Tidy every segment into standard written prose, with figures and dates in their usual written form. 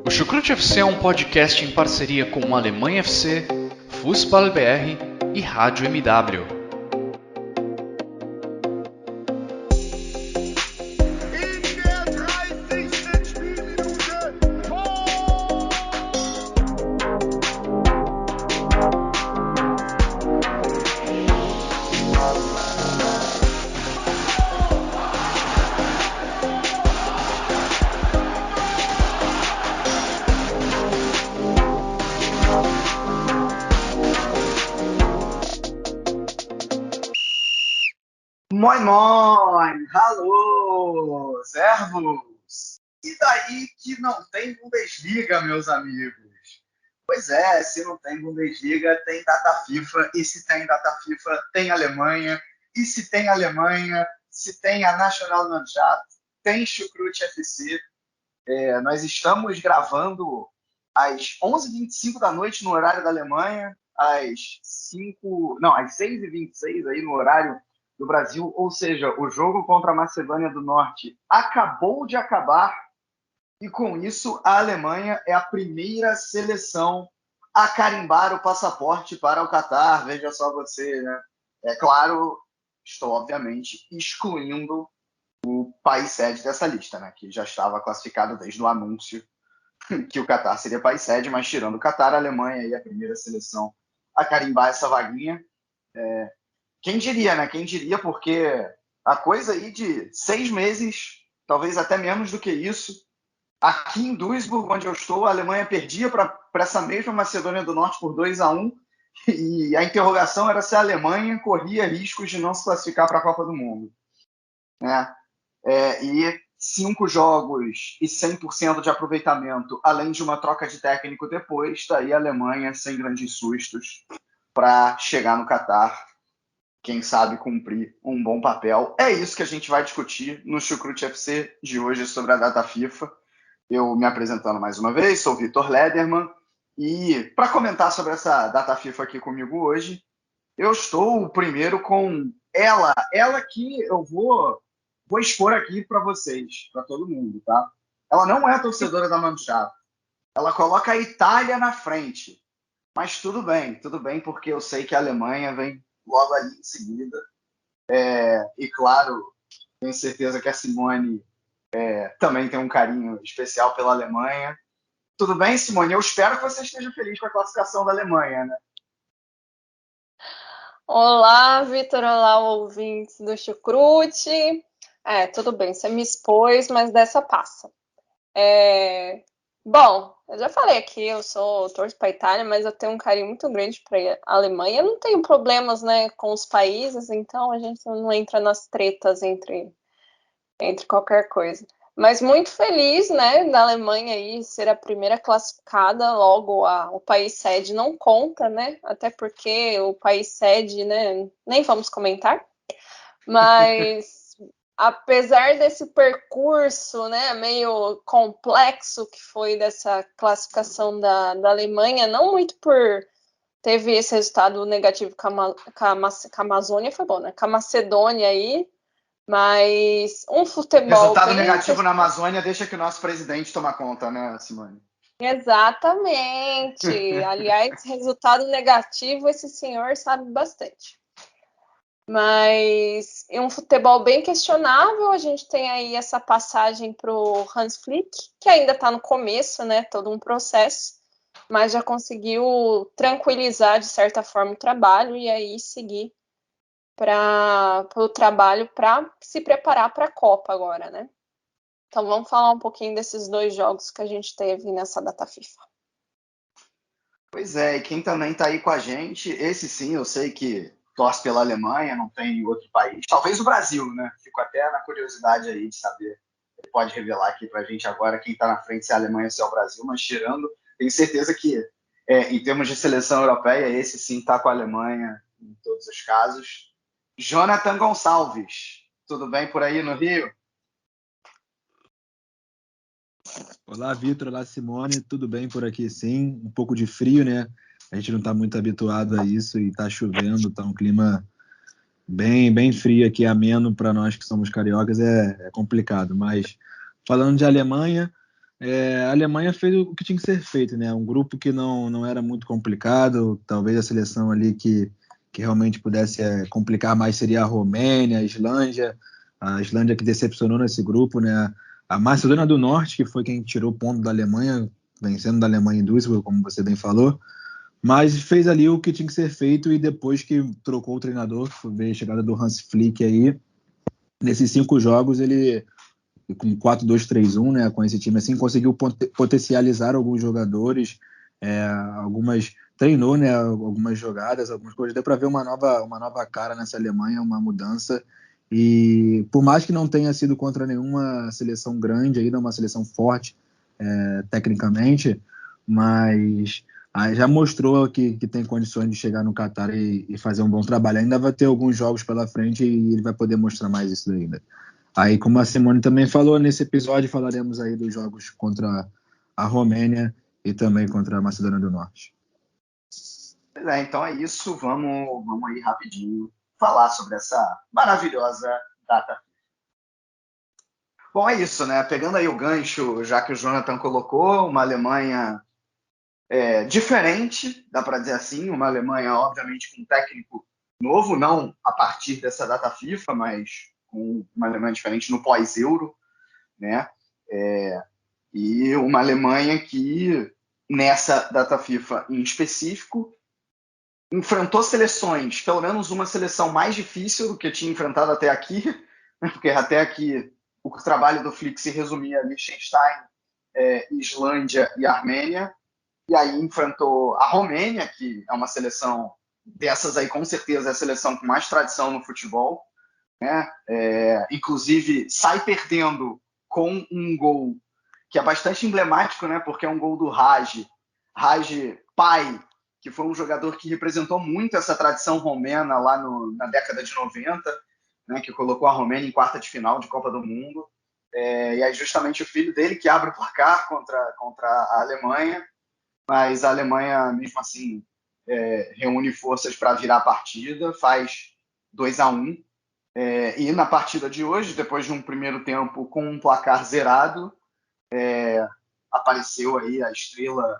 O Chucrute FC é um podcast em parceria com Alemanha FC, Fußball BR e Rádio MW. Moin Moin, hallo, servus. E daí que não tem Bundesliga, meus amigos? Pois é, se não tem Bundesliga, tem data FIFA. E se tem data FIFA, tem Alemanha. E se tem Alemanha, se tem a Nationalmannschaft, tem Chucrute FC. Nós estamos gravando às 11h25 da noite no horário da Alemanha, às 6h26 aí no horário do Brasil, ou seja, o jogo contra a Macedônia do Norte acabou de acabar e com isso a Alemanha é a primeira seleção a carimbar o passaporte para o Catar. Veja só você, né? É claro, estou obviamente excluindo o país sede dessa lista, né? Que já estava classificado desde o anúncio que o Catar seria país sede, mas tirando o Catar, a Alemanha é a primeira seleção a carimbar essa vaguinha. Quem diria, né? Quem diria, porque a coisa aí de 6 meses, talvez até menos do que isso, aqui em Duisburg, onde eu estou, a Alemanha perdia para essa mesma Macedônia do Norte por 2-1, e a interrogação era se a Alemanha corria riscos de não se classificar para a Copa do Mundo. Né? E 5 jogos e 100% de aproveitamento, além de uma troca de técnico depois, está aí a Alemanha sem grandes sustos para chegar no Catar, quem sabe cumprir um bom papel. É isso que a gente vai discutir no Chucrute FC de hoje sobre a data FIFA. Eu me apresentando mais uma vez, sou o Vitor Lederman, e para comentar sobre essa data FIFA aqui comigo hoje, eu estou primeiro com ela que eu vou expor aqui para vocês, para todo mundo, tá? Ela não é torcedora da Mannschaft, ela coloca a Itália na frente, mas tudo bem, porque eu sei que a Alemanha vem logo ali em seguida. E claro, tenho certeza que a Simone também tem um carinho especial pela Alemanha. Tudo bem, Simone? Eu espero que você esteja feliz com a classificação da Alemanha, né? Olá, Vitor. Olá, ouvintes do Chucrute. Tudo bem, você me expôs, mas dessa passa. Bom, eu já falei aqui, eu torço para a Itália, mas eu tenho um carinho muito grande para a Alemanha. Eu não tenho problemas, né, com os países, então a gente não entra nas tretas entre qualquer coisa. Mas muito feliz, né, da Alemanha aí ser a primeira classificada, logo o país sede não conta, né, até porque o país sede, né, nem vamos comentar, mas apesar desse percurso, né, meio complexo que foi dessa classificação da Alemanha, não muito teve esse resultado negativo com a Amazônia, foi bom, né, com a Macedônia aí, mas um futebol resultado negativo na Amazônia deixa que o nosso presidente toma conta, né, Simone? Exatamente. Aliás, resultado negativo, esse senhor sabe bastante. Mas é um futebol bem questionável. A gente tem aí essa passagem para o Hans Flick, que ainda está no começo, né? Todo um processo, mas já conseguiu tranquilizar de certa forma o trabalho e aí seguir para o trabalho para se preparar para a Copa agora, né? Então vamos falar um pouquinho desses 2 jogos que a gente teve nessa data FIFA. Pois é, e quem também está aí com a gente, esse sim, eu sei que torce pela Alemanha, não tem outro país. Talvez o Brasil, né? Fico até na curiosidade aí de saber. Ele pode revelar aqui para a gente agora quem está na frente, se é a Alemanha ou se é o Brasil, mas tirando, tenho certeza que em termos de seleção europeia, esse sim está com a Alemanha em todos os casos. Jonathan Gonçalves, tudo bem por aí no Rio? Olá, Vitor. Olá, Simone. Tudo bem por aqui, sim. Um pouco de frio, né? A gente não está muito habituado a isso e está chovendo, está um clima bem frio aqui, ameno para nós que somos cariocas, é complicado. Mas falando de Alemanha, A Alemanha fez o que tinha que ser feito, né? Um grupo que não era muito complicado, talvez a seleção ali que realmente pudesse complicar mais seria a Romênia, a Islândia que decepcionou nesse grupo, né? A Macedônia do Norte, que foi quem tirou ponto da Alemanha, vencendo da Alemanha em Duisburg, como você bem falou, mas fez ali o que tinha que ser feito e depois que trocou o treinador, veio a chegada do Hans Flick aí, nesses 5 jogos ele com 4-2-3-1, né, com esse time assim, conseguiu potencializar alguns jogadores, treinou, né, algumas jogadas, algumas coisas, deu para ver uma nova cara nessa Alemanha, uma mudança, e por mais que não tenha sido contra nenhuma seleção grande ainda, uma seleção forte tecnicamente, mas já mostrou que tem condições de chegar no Qatar e fazer um bom trabalho. Ainda vai ter alguns jogos pela frente e ele vai poder mostrar mais isso ainda. Aí, como a Simone também falou, nesse episódio falaremos aí dos jogos contra a Romênia e também contra a Macedônia do Norte. Então é isso, vamos aí rapidinho falar sobre essa maravilhosa data. Bom, é isso, né? Pegando aí o gancho, já que o Jonathan colocou, uma Alemanha diferente, dá para dizer assim, uma Alemanha, obviamente, com um técnico novo, não a partir dessa data FIFA, mas com uma Alemanha diferente no pós-Euro, né? E uma Alemanha que, nessa data FIFA em específico, enfrentou seleções, pelo menos uma seleção mais difícil do que tinha enfrentado até aqui, né? Porque até aqui o trabalho do Flick se resumia a Liechtenstein, Islândia e Armênia, e aí enfrentou a Romênia, que é uma seleção dessas aí, com certeza é a seleção com mais tradição no futebol, né? Inclusive sai perdendo com um gol que é bastante emblemático, né? Porque é um gol do Raj pai, que foi um jogador que representou muito essa tradição romena lá na década de 90, né? Que colocou a Romênia em quarta de final de Copa do Mundo. E aí justamente o filho dele que abre o placar contra a Alemanha, mas a Alemanha, mesmo assim, reúne forças para virar a partida, faz 2-1. E na partida de hoje, depois de um primeiro tempo com um placar zerado, apareceu aí a estrela,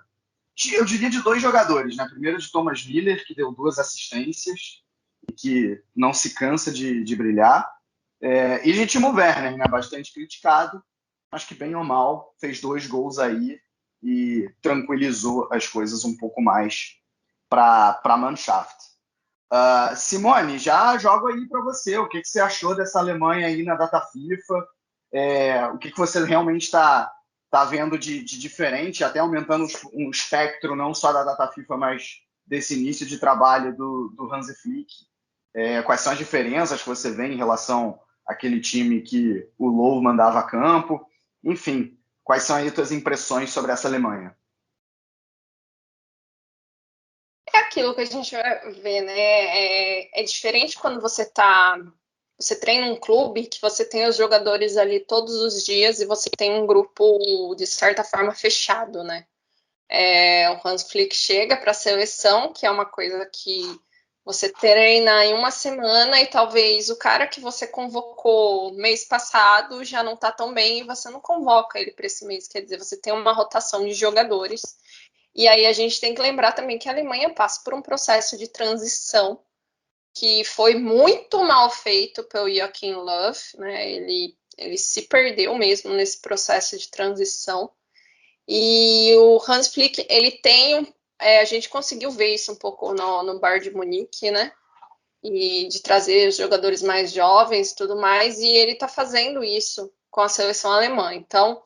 eu diria, de 2 jogadores, né? Primeiro de Thomas Müller, que deu 2 assistências e que não se cansa de brilhar, e de Timo Werner, né? Bastante criticado, mas que bem ou mal fez 2 gols aí e tranquilizou as coisas um pouco mais para a Mannschaft. Simone, já jogo aí para você. O que você achou dessa Alemanha aí na data FIFA? O que você realmente está vendo de diferente, até aumentando um espectro não só da data FIFA, mas desse início de trabalho do Hansi Flick? Quais são as diferenças que você vê em relação àquele time que o Löw mandava a campo? Enfim, quais são aí as tuas impressões sobre essa Alemanha? É aquilo que a gente vai ver, né? É diferente quando você treina um clube, que você tem os jogadores ali todos os dias e você tem um grupo, de certa forma, fechado, né? O Hans Flick chega para a seleção, que é uma coisa que você treina em uma semana e talvez o cara que você convocou mês passado já não está tão bem e você não convoca ele para esse mês. Quer dizer, você tem uma rotação de jogadores. E aí a gente tem que lembrar também que a Alemanha passa por um processo de transição que foi muito mal feito pelo Joachim Löw, né? Ele se perdeu mesmo nesse processo de transição. E o Hans Flick, ele tem... a gente conseguiu ver isso um pouco no Bayern de Munique, né? E de trazer os jogadores mais jovens e tudo mais, e ele está fazendo isso com a seleção alemã. Então,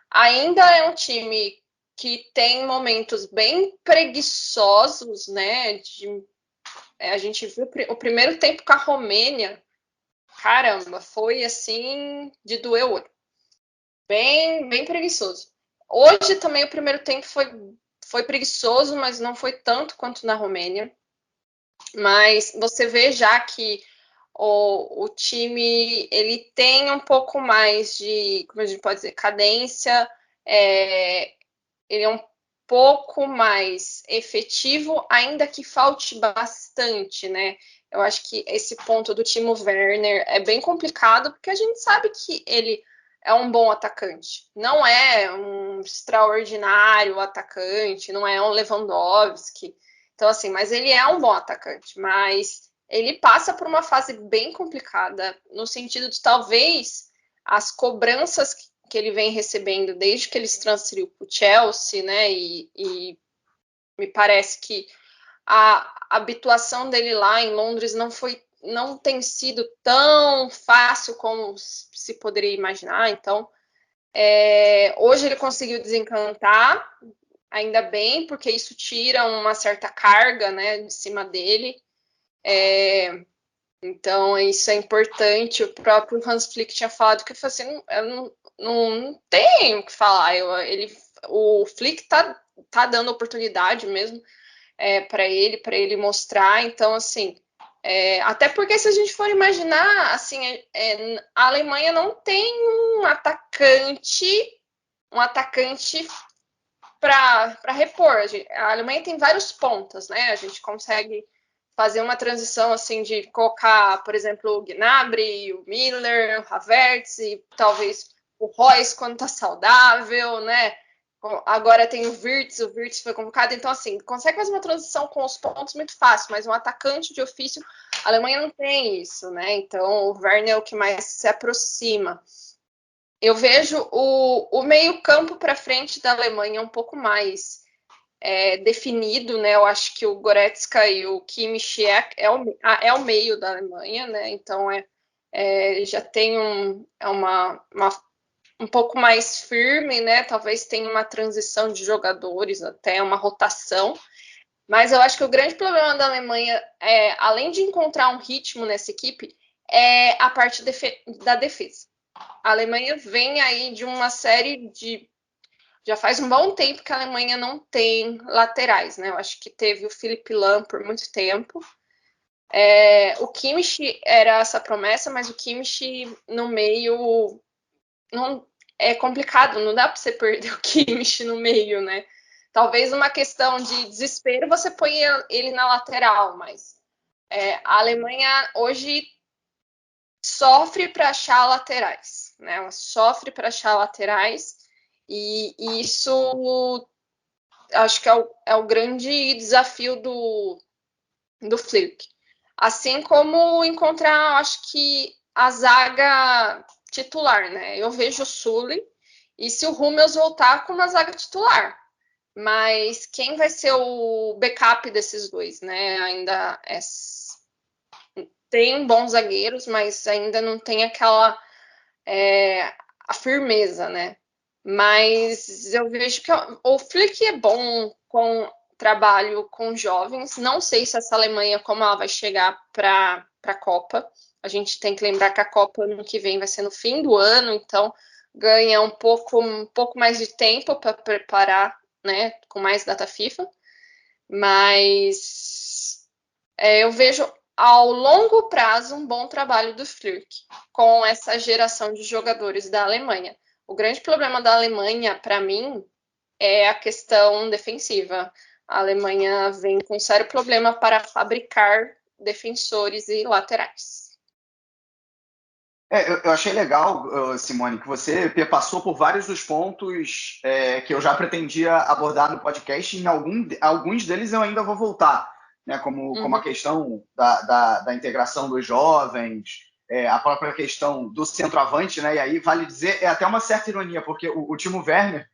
ainda é um time que tem momentos bem preguiçosos, né? A gente viu o primeiro tempo com a Romênia, caramba, foi assim de doer o olho. Bem, bem preguiçoso. Hoje também o primeiro tempo foi preguiçoso, mas não foi tanto quanto na Romênia. Mas você vê já que o time ele tem um pouco mais de, como a gente pode dizer, cadência, ele é um pouco mais efetivo, ainda que falte bastante, né? Eu acho que esse ponto do Timo Werner é bem complicado, porque a gente sabe que ele é um bom atacante. Não é um um extraordinário atacante, não é um Lewandowski. Então, assim, mas ele é um bom atacante, mas ele passa por uma fase bem complicada, no sentido de talvez as cobranças que ele vem recebendo desde que ele se transferiu para o Chelsea, né? E me parece que a habituação dele lá em Londres não tem sido tão fácil como se poderia imaginar. Então, hoje ele conseguiu desencantar, ainda bem, porque isso tira uma certa carga, né, de cima dele. Então, isso é importante. O próprio Hans Flick tinha falado que assim, eu não tenho o que falar. O Flick tá dando oportunidade mesmo para ele mostrar. Então, assim, até porque se a gente for imaginar, assim, a Alemanha não tem um atacante para repor. A Alemanha tem vários pontas, né? A gente consegue fazer uma transição assim de colocar, por exemplo, o Gnabry, o Miller, o Havertz e talvez o Reus quando tá saudável, né? Agora tem o Wirtz foi convocado, então assim, consegue fazer uma transição com os pontos muito fácil, mas um atacante de ofício, a Alemanha não tem isso, né? Então o Werner é o que mais se aproxima. Eu vejo o meio-campo para frente da Alemanha um pouco mais definido, né? Eu acho que o Goretzka e o Kimmich é o meio da Alemanha, né? Então já tem um pouco mais firme, né? Talvez tenha uma transição de jogadores, até uma rotação. Mas eu acho que o grande problema da Alemanha, além de encontrar um ritmo nessa equipe, é a parte da defesa. A Alemanha vem aí de uma série de... Já faz um bom tempo que a Alemanha não tem laterais, né? Eu acho que teve o Philipp Lahm por muito tempo. O Kimmich era essa promessa, mas o Kimmich no meio não é complicado, não dá para você perder o Kimmich no meio, né? Talvez uma questão de desespero você põe ele na lateral, mas a Alemanha hoje sofre para achar laterais, né? Ela sofre para achar laterais e isso acho que é o grande desafio do Flick. Assim como encontrar, acho que a zaga titular, né? Eu vejo o Sully e se o Hummels voltar com uma zaga titular. Mas quem vai ser o backup desses dois, né? Ainda tem bons zagueiros, mas ainda não tem aquela a firmeza, né? Mas eu vejo que o Flick é bom com trabalho com jovens. Não sei se essa Alemanha, como ela vai chegar para a Copa. A gente tem que lembrar que a Copa ano que vem vai ser no fim do ano, então ganha um pouco mais de tempo para preparar, né? Com mais data FIFA. Mas eu vejo ao longo prazo um bom trabalho do Flick com essa geração de jogadores da Alemanha. O grande problema da Alemanha, para mim, é a questão defensiva. A Alemanha vem com um sério problema para fabricar defensores e laterais. Eu achei legal, Simone, que você passou por vários dos pontos que eu já pretendia abordar no podcast, e em alguns deles eu ainda vou voltar, né? Como a questão da integração dos jovens, a própria questão do centroavante, né? E aí vale dizer, é até uma certa ironia, porque o Timo Werner,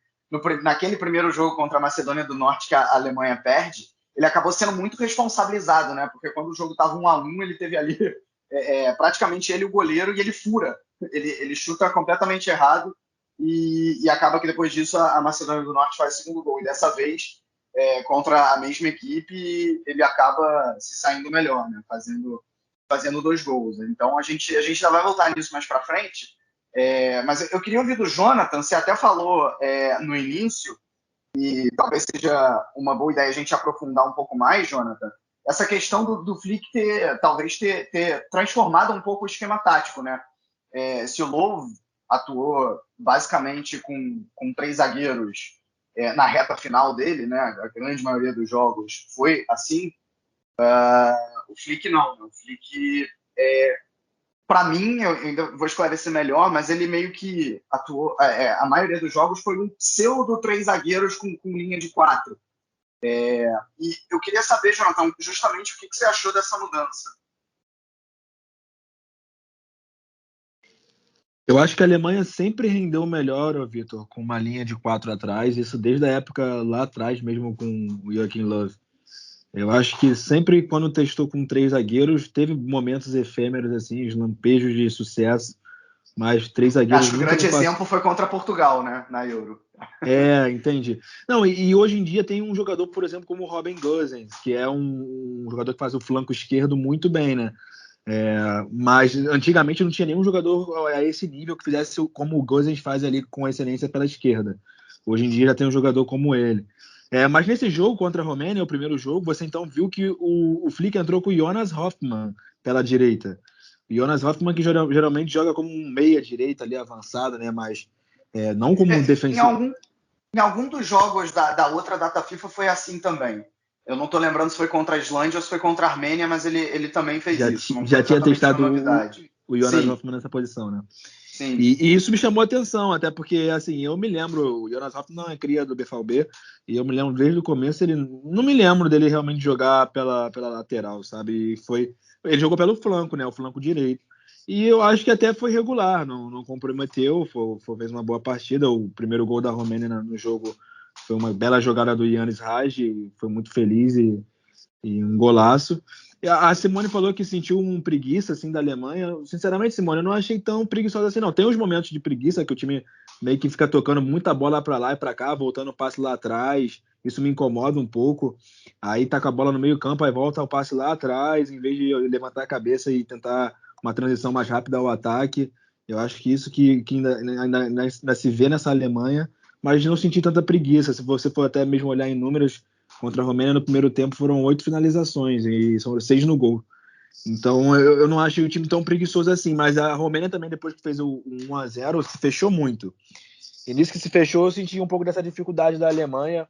naquele primeiro jogo contra a Macedônia do Norte que a Alemanha perde, ele acabou sendo muito responsabilizado, né? Porque quando o jogo estava 1-1, ele teve ali praticamente ele o goleiro e ele fura. Ele chuta completamente errado e acaba que depois disso a Macedônia do Norte faz o segundo gol. E dessa vez, contra a mesma equipe, ele acaba se saindo melhor, né? Fazendo 2 gols. Então a gente já vai voltar nisso mais para frente. Mas eu queria ouvir do Jonathan, você até falou no início, e talvez seja uma boa ideia a gente aprofundar um pouco mais, Jonathan, essa questão do Flick talvez ter transformado um pouco o esquema tático, né? Se o Löw atuou basicamente com 3 zagueiros na reta final dele, né? A grande maioria dos jogos foi assim. O Flick não. O Flick para mim, eu ainda vou esclarecer melhor, mas ele meio que atuou. A maioria dos jogos foi um pseudo 3 zagueiros com linha de 4. E eu queria saber, Jonathan, justamente o que você achou dessa mudança. Eu acho que a Alemanha sempre rendeu melhor, Vitor, com uma linha de 4 atrás, isso desde a época lá atrás, mesmo com o Joachim Löw. Eu acho que sempre quando testou com 3 zagueiros, teve momentos efêmeros, assim, lampejos de sucesso, mas 3 zagueiros Acho que o nunca grande me passou. exemplo foi contra Portugal, né, na Euro. Entendi. Não, e hoje em dia tem um jogador, por exemplo, como o Robin Gosens, que é um jogador que faz o flanco esquerdo muito bem, né? Mas antigamente não tinha nenhum jogador a esse nível que fizesse como o Gosens faz ali com excelência pela esquerda. Hoje em dia já tem um jogador como ele. Mas nesse jogo contra a Romênia, o primeiro jogo, você então viu que o Flick entrou com o Jonas Hoffmann pela direita. O Jonas Hoffmann que geralmente joga como um meia-direita ali avançado, né? Mas não como defensivo. Em algum dos jogos da outra data FIFA foi assim também. Eu não estou lembrando se foi contra a Islândia ou se foi contra a Armênia, mas ele também fez isso. Não Já foi tinha exatamente uma testado novidade. o Jonas Sim, Hoffmann nessa posição, né? sim. E isso me chamou a atenção, até porque, assim, eu me lembro, o Jonas Hoffmann não é cria do BVB, e eu me lembro desde o começo, não me lembro dele realmente jogar pela lateral, sabe? Ele jogou pelo flanco, né? O flanco direito. E eu acho que até foi regular, não comprometeu, fez uma boa partida. O primeiro gol da Romênia no jogo foi uma bela jogada do Yannis Raj, foi muito feliz e um golaço. A Simone falou que sentiu um preguiça assim da Alemanha. Sinceramente, Simone, eu não achei tão preguiçosa assim, não. Tem uns momentos de preguiça que o time meio que fica tocando muita bola para lá e para cá, voltando o passe lá atrás. Isso me incomoda um pouco. Aí tá com a bola no meio-campo, aí volta o passe lá atrás, em vez de levantar a cabeça e tentar uma transição mais rápida ao ataque. Eu acho que isso que ainda se vê nessa Alemanha, mas não senti tanta preguiça. Se você for até mesmo olhar em números, contra a Romênia, no primeiro tempo, foram 8 finalizações e são 6 no gol. Então, eu não acho o time tão preguiçoso assim, mas a Romênia também, depois que fez o 1-0, se fechou muito. E nisso que se fechou, eu senti um pouco dessa dificuldade da Alemanha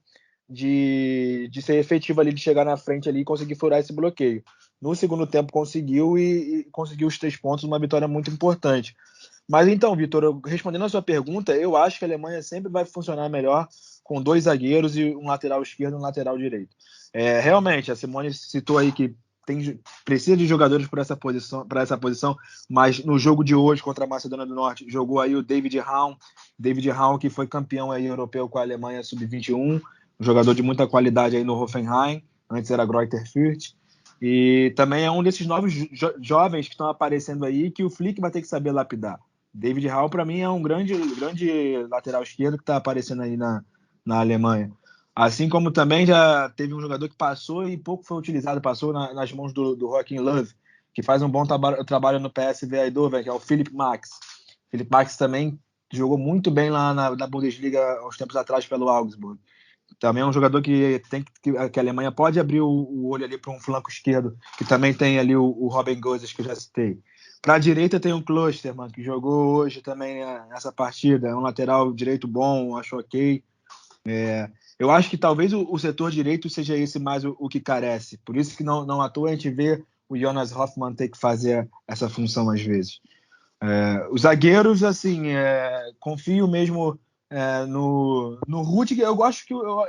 de ser efetiva ali, de chegar na frente ali e conseguir furar esse bloqueio. No segundo tempo conseguiu e conseguiu os 3 pontos, uma vitória muito importante. Mas então, Vitor, respondendo a sua pergunta, eu acho que a Alemanha sempre vai funcionar melhor com 2 zagueiros e um lateral esquerdo e um lateral direito. Realmente, a Simone citou aí que precisa de jogadores para essa posição, mas no jogo de hoje contra a Macedônia do Norte, jogou aí o David Raum, que foi campeão aí europeu com a Alemanha sub-21, um jogador de muita qualidade aí no Hoffenheim, antes era Greuther Fürth, e também é um desses novos jovens que estão aparecendo aí que o Flick vai ter que saber lapidar. David Raum, para mim, é um grande lateral esquerdo que está aparecendo aí na Alemanha. Assim como também já teve um jogador que passou e pouco foi utilizado, passou nas mãos do Joachim Löw, que faz um bom trabalho no PSV Eindhoven, que é o Philipp Max. Philipp Max também jogou muito bem lá na Bundesliga há uns tempos atrás pelo Augsburg. Também é um jogador que a Alemanha pode abrir o olho ali para um flanco esquerdo, que também tem ali o Robin Gosens, que eu já citei. Para a direita tem o Klostermann, que jogou hoje também nessa partida. É um lateral direito bom, acho ok. Eu acho que talvez o setor direito seja esse mais o que carece. Por isso que não à toa a gente vê o Jonas Hoffmann ter que fazer essa função às vezes. Os zagueiros, assim, confio mesmo no Rudiger.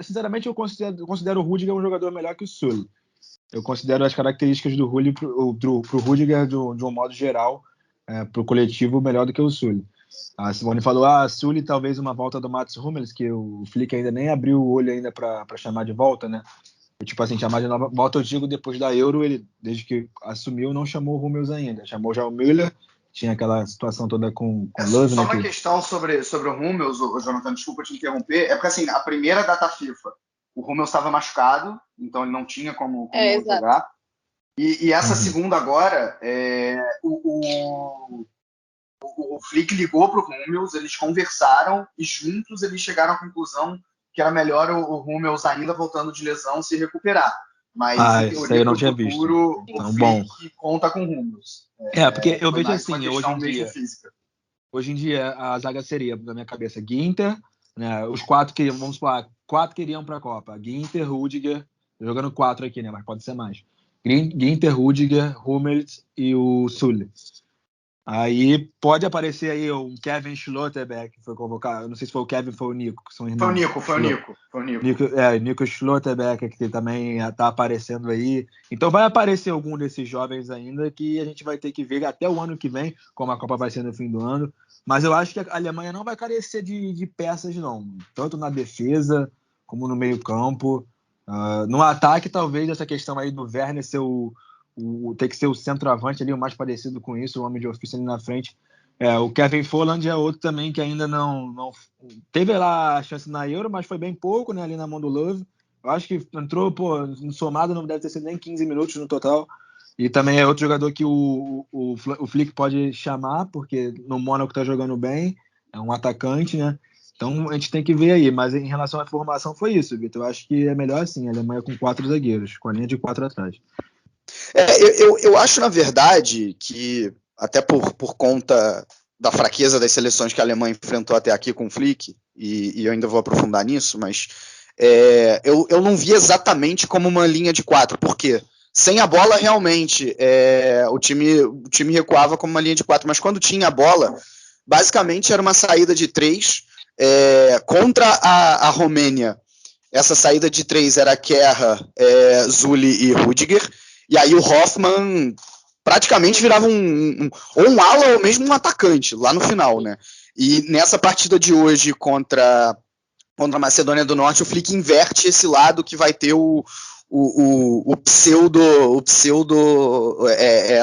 Sinceramente, eu considero o Rudiger um jogador melhor que o Sully. Eu considero as características do Rudiger, de um modo geral, para o coletivo, melhor do que o Sully. A Simone falou, Sully talvez uma volta do Mats Hummels, que o Flick ainda nem abriu o olho ainda para chamar de volta, né? Tipo assim, chamar de nova volta, eu digo, depois da Euro, ele, desde que assumiu, não chamou o Hummels ainda. Chamou já o Müller, tinha aquela situação toda com o Love, só né? uma questão sobre o Hummels, Jonathan, desculpa te interromper, porque assim, a primeira data FIFA, o Hummels estava machucado, então ele não tinha como jogar. E essa segunda agora, o Flick ligou para o Hummels, eles conversaram e juntos eles chegaram à conclusão que era melhor o Hummels ainda voltando de lesão se recuperar. Mas em teoria, para o futuro, então, o Flick conta com o Hummels. Porque eu vejo assim, hoje em dia a zaga seria, na minha cabeça, Ginter, né, os 4 que, vamos supor, 4 que iriam para a Copa. Ginter, Rudiger, jogando 4 aqui, né, mas pode ser mais. Ginter, Rudiger, Hummels e o Sully. Aí pode aparecer aí um Kevin Schlotterbeck, que foi convocado. Eu não sei se foi o Kevin ou foi o Nico, que são irmãos. Foi o Nico. Nico Schlotterbeck, que também está aparecendo aí. Então vai aparecer algum desses jovens ainda que a gente vai ter que ver até o ano que vem, como a Copa vai ser no fim do ano. Mas eu acho que a Alemanha não vai carecer de peças, não. Tanto na defesa como no meio-campo. No ataque, talvez essa questão aí do Werner ser ter que ser o centroavante ali, o mais parecido com isso, o homem de ofício ali na frente. O Kevin Folland é outro também que ainda não teve lá a chance na Euro, mas foi bem pouco, né, ali na mão do Love. Eu acho que entrou, somado não deve ter sido nem 15 minutos no total. E também é outro jogador que o Flick pode chamar, porque no Mônaco tá jogando bem, é um atacante, né? Então a gente tem que ver aí. Mas em relação à formação foi isso, Vitor. Eu acho que é melhor assim, a Alemanha com 4 zagueiros, com a linha de 4 atrás. Eu acho, na verdade, que até por conta da fraqueza das seleções que a Alemanha enfrentou até aqui com o Flick, e eu ainda vou aprofundar nisso, mas eu não vi exatamente como uma linha de 4. Por quê? Sem a bola, realmente, o time recuava como uma linha de 4, mas quando tinha a bola, basicamente era uma saída de 3 contra a Romênia. Essa saída de 3 era Kehrer, Zulli e Rudiger, e aí o Hoffmann praticamente virava ou um ala ou mesmo um atacante lá no final, né? E nessa partida de hoje contra a Macedônia do Norte, o Flick inverte esse lado que vai ter o pseudo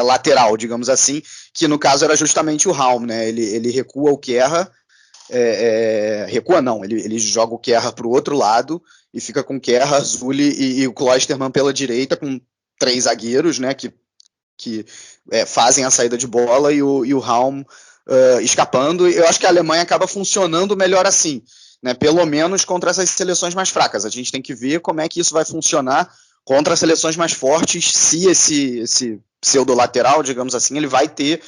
lateral, digamos assim, que no caso era justamente o Raum, né? Ele recua o Kehrer, recua não, ele joga o Kehrer para o outro lado e fica com Kehrer, Zulli e o Klostermann pela direita, com 3 zagueiros, né, que fazem a saída de bola, e o Raum escapando. Eu acho que a Alemanha acaba funcionando melhor assim, né, pelo menos contra essas seleções mais fracas. A gente tem que ver como é que isso vai funcionar contra as seleções mais fortes, se esse pseudo-lateral, digamos assim, ele vai ter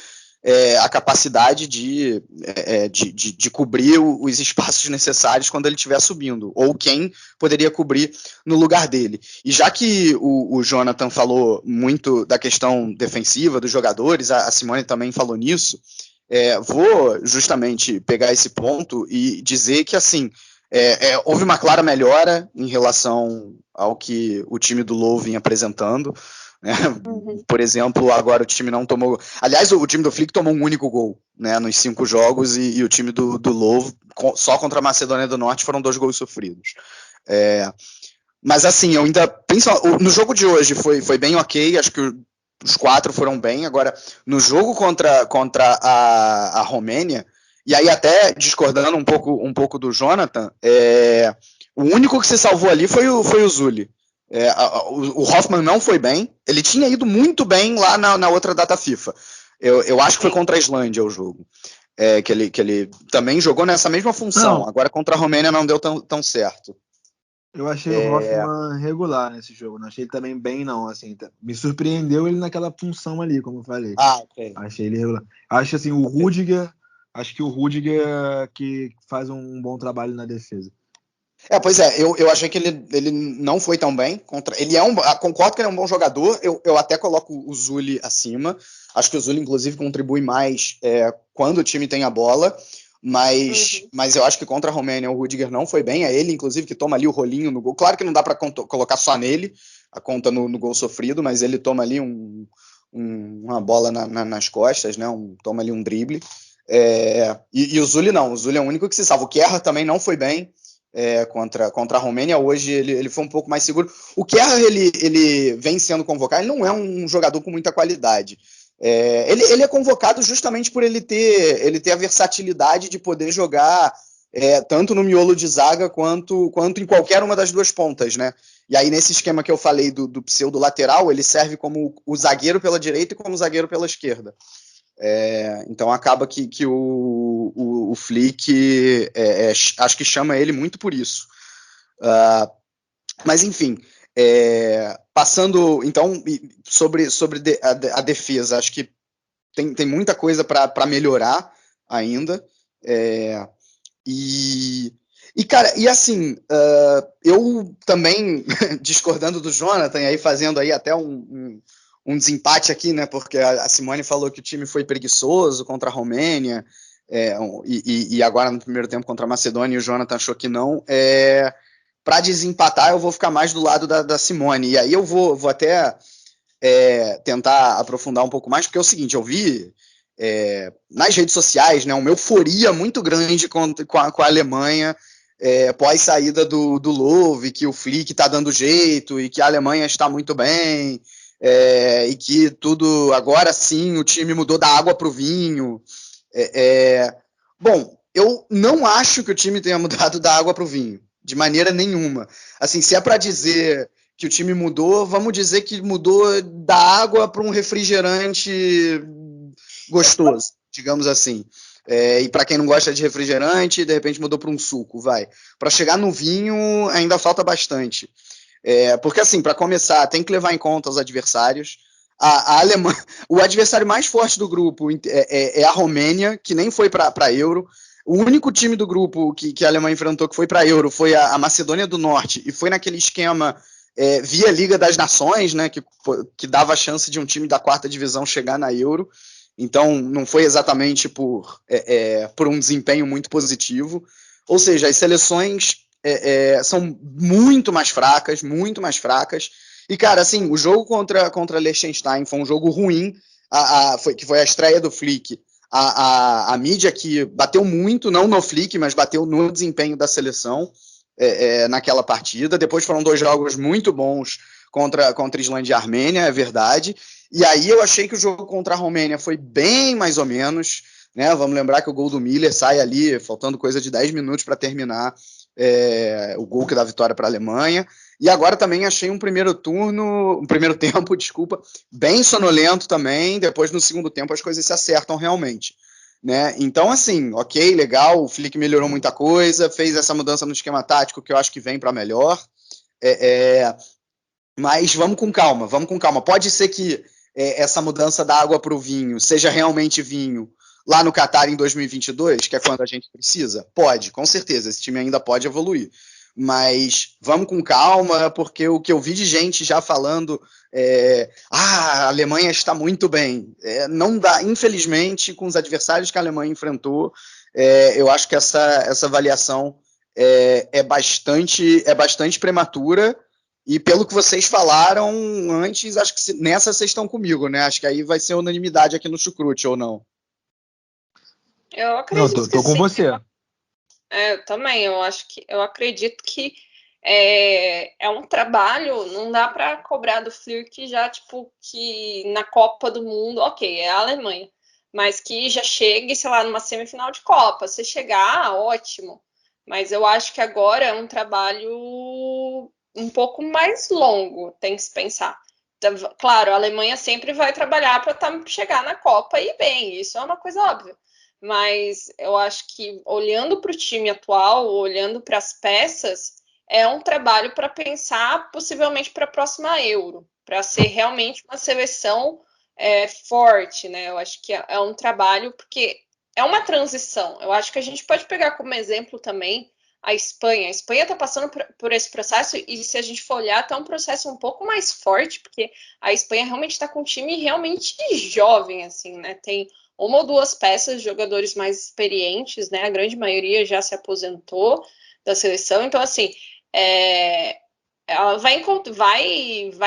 a capacidade de cobrir os espaços necessários quando ele estiver subindo, ou quem poderia cobrir no lugar dele. E já que o Jonathan falou muito da questão defensiva dos jogadores, a Simone também falou nisso, vou justamente pegar esse ponto e dizer que, assim, houve uma clara melhora em relação ao que o time do Low vinha apresentando. Por exemplo, agora o time não tomou. Aliás, o time do Flick tomou um único gol, né, nos 5 jogos, e o time do Low, só contra a Macedônia do Norte, foram 2 gols sofridos. Mas assim, eu ainda. No jogo de hoje foi bem ok, acho que os 4 foram bem. Agora, no jogo contra a Romênia, e aí até discordando um pouco do Jonathan, o único que se salvou ali foi o Zulli. O Hoffmann não foi bem. Ele tinha ido muito bem lá na outra data FIFA. Eu acho que foi contra a Islândia o jogo. Que ele também jogou nessa mesma função. Não. Agora contra a Romênia não deu tão certo. Eu achei o Hoffmann regular nesse jogo. Não achei ele também bem, não. Assim, me surpreendeu ele naquela função ali, como eu falei. Ok. Achei ele regular. Acho assim, o Rudiger. Acho que o Rudiger que faz um bom trabalho na defesa. Pois eu achei que ele não foi tão bem. Concordo que ele é um bom jogador. Eu até coloco o Zulli acima. Acho que o Zulli, inclusive, contribui mais quando o time tem a bola. Mas eu acho que contra a Romênia o Rudiger não foi bem. É ele, inclusive, que toma ali o rolinho no gol. Claro que não dá para colocar só nele a conta no gol sofrido, mas ele toma ali uma bola nas costas, né? Toma ali um drible. E o Zulli não. O Zulli é o único que se salva. O Kehrer também não foi bem. Contra a Romênia. Hoje ele foi um pouco mais seguro. O Kehrer, ele vem sendo convocado, ele não é um jogador com muita qualidade. Ele é convocado justamente por ele ter a versatilidade de poder jogar tanto no miolo de zaga quanto em qualquer uma das 2 pontas, né? E aí nesse esquema que eu falei do pseudo lateral, ele serve como o zagueiro pela direita e como o zagueiro pela esquerda. Então acaba que o Flick acho que chama ele muito por isso. Mas enfim, passando então sobre a defesa, acho que tem muita coisa para melhorar ainda. Cara, e assim, eu também discordando do Jonathan, aí fazendo aí até um um desempate aqui, né? Porque a Simone falou que o time foi preguiçoso contra a Romênia, e agora no primeiro tempo contra a Macedônia, e o Jonathan achou que não. Para desempatar, eu vou ficar mais do lado da Simone. E aí eu vou até tentar aprofundar um pouco mais, porque é o seguinte, eu vi nas redes sociais, né, uma euforia muito grande com a Alemanha pós saída do Löw, que o Flick está dando jeito e que a Alemanha está muito bem, e que tudo, agora sim, o time mudou da água para o vinho. Bom, eu não acho que o time tenha mudado da água para o vinho, de maneira nenhuma. Assim, se é para dizer que o time mudou, vamos dizer que mudou da água para um refrigerante gostoso, digamos assim. E para quem não gosta de refrigerante, de repente mudou para um suco, vai. Para chegar no vinho, ainda falta bastante. Porque, assim, para começar, tem que levar em conta os adversários. A Alemanha, o adversário mais forte do grupo é a Romênia, que nem foi para a Euro. O único time do grupo que a Alemanha enfrentou que foi para a Euro foi a Macedônia do Norte, e foi naquele esquema via Liga das Nações, né, que dava a chance de um time da quarta divisão chegar na Euro. Então, não foi exatamente por um desempenho muito positivo. Ou seja, as seleções são muito mais fracas. E, cara, assim, o jogo contra Liechtenstein foi um jogo ruim, que foi a estreia do Flick. A mídia que bateu muito, não no Flick, mas bateu no desempenho da seleção naquela partida. Depois foram 2 jogos muito bons contra Islândia e Armênia, é verdade. E aí eu achei que o jogo contra a Romênia foi bem mais ou menos, né? Vamos lembrar que o gol do Miller sai ali, faltando coisa de 10 minutos para terminar o gol que dá vitória para a Alemanha. E agora também achei um primeiro tempo, desculpa, bem sonolento também. Depois no segundo tempo as coisas se acertam realmente, né? Então, assim, ok, legal, o Flick melhorou muita coisa, fez essa mudança no esquema tático que eu acho que vem para melhor. Mas vamos com calma. Pode ser que essa mudança da água para o vinho seja realmente vinho lá no Qatar em 2022, que é quando a gente precisa? Pode, com certeza. Esse time ainda pode evoluir. Mas vamos com calma, porque o que eu vi de gente já falando a Alemanha está muito bem. Não dá, infelizmente, com os adversários que a Alemanha enfrentou, eu acho que essa avaliação é bastante prematura. E pelo que vocês falaram antes, acho que nessa vocês estão comigo, né? Acho que aí vai ser unanimidade aqui no Chucrute, ou não? Eu acredito não, tô com sim. você. Eu também, eu acredito que é um trabalho, não dá para cobrar do Flick já, tipo, que na Copa do Mundo, ok, é a Alemanha, mas que já chegue, sei lá, numa semifinal de Copa. Se chegar, ótimo. Mas eu acho que agora é um trabalho um pouco mais longo, tem que se pensar. Claro, a Alemanha sempre vai trabalhar para chegar na Copa e bem, isso é uma coisa óbvia. Mas eu acho que olhando para o time atual, olhando para as peças, é um trabalho para pensar possivelmente para a próxima Euro, para ser realmente uma seleção forte, né? Eu acho que é um trabalho, porque é uma transição. Eu acho que a gente pode pegar como exemplo também a Espanha. A Espanha está passando por esse processo, e se a gente for olhar, está um processo um pouco mais forte, porque a Espanha realmente está com um time realmente jovem, assim, né? Tem uma ou duas peças, jogadores mais experientes, né? A grande maioria já se aposentou da seleção. Então, assim, ela vai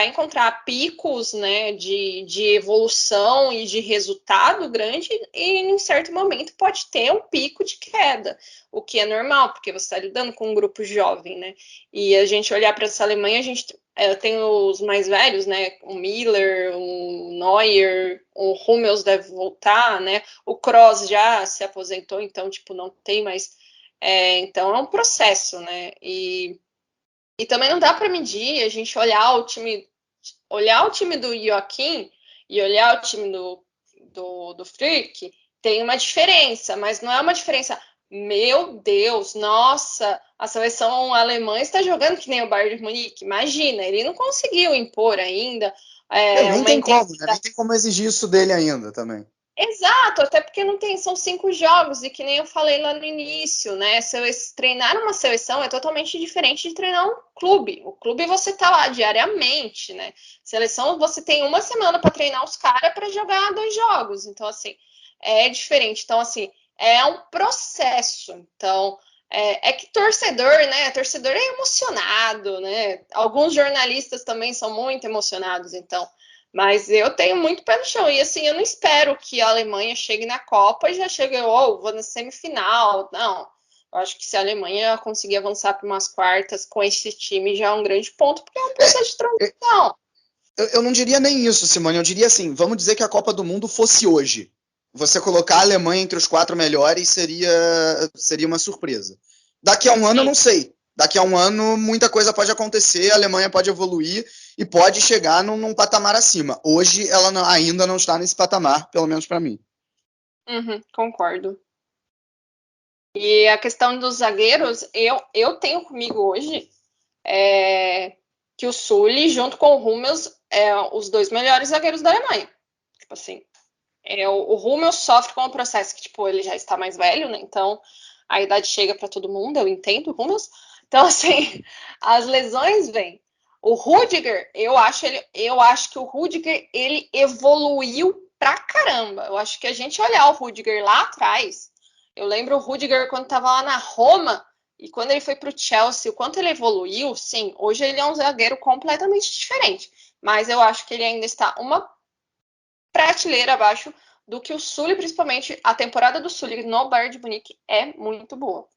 encontrar picos, né, de evolução e de resultado grande, e em certo momento pode ter um pico de queda, o que é normal, porque você está lidando com um grupo jovem, né? E a gente olhar para essa Alemanha, a gente tem os mais velhos, né? O Miller, o Neuer, o Hummels deve voltar, né? O Kroos já se aposentou, então, tipo, não tem mais. Então, é um processo, né? E também não dá para medir, a gente olhar o time do Joaquim e olhar o time do Frick, tem uma diferença, mas não é uma diferença. Meu Deus, nossa, a seleção alemã está jogando que nem o Bayern de Munique. Imagina, ele não conseguiu impor ainda. Nem tem como, né? Nem tem como exigir isso dele ainda também. Exato, até porque não tem, são 5 jogos, e que nem eu falei lá no início, né? Treinar uma seleção é totalmente diferente de treinar um clube. O clube você tá lá diariamente, né? Seleção você tem uma semana para treinar os caras para jogar 2 jogos. Então, assim, é diferente. Então, assim, é um processo. Então, é que torcedor, né? Torcedor é emocionado, né? Alguns jornalistas também são muito emocionados, então. Mas eu tenho muito pé no chão. E assim, eu não espero que a Alemanha chegue na Copa e já chegue, vou na semifinal. Não. Eu acho que se a Alemanha conseguir avançar para umas quartas com esse time já é um grande ponto, porque é um processo de transição. Eu não diria nem isso, Simone. Eu diria assim, vamos dizer que a Copa do Mundo fosse hoje. Você colocar a Alemanha entre os 4 melhores seria uma surpresa. Daqui a um ano eu não sei. Daqui a um ano muita coisa pode acontecer, a Alemanha pode evoluir e pode chegar num patamar acima. Hoje ela ainda não está nesse patamar, pelo menos para mim. Concordo. E a questão dos zagueiros, eu tenho comigo hoje que o Sully, junto com o Hummels, é os 2 melhores zagueiros da Alemanha. Tipo assim, o Hummels sofre com o processo que, tipo, ele já está mais velho, né? Então, a idade chega para todo mundo, eu entendo o Hummels. Então, assim, as lesões vêm. O Rudiger, eu acho que o Rudiger, ele evoluiu pra caramba. Eu acho que a gente olhar o Rudiger lá atrás, eu lembro o Rudiger quando estava lá na Roma, e quando ele foi pro Chelsea, o quanto ele evoluiu, sim, hoje ele é um zagueiro completamente diferente. Mas eu acho que ele ainda está uma prateleira abaixo do que o Sully, principalmente a temporada do Sully no Bayern de Munique é muito boa.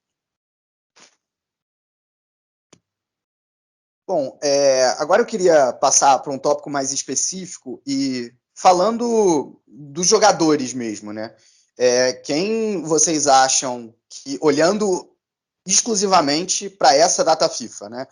Bom, agora eu queria passar para um tópico mais específico e falando dos jogadores mesmo, né? Quem vocês acham que, olhando exclusivamente para essa data FIFA, né?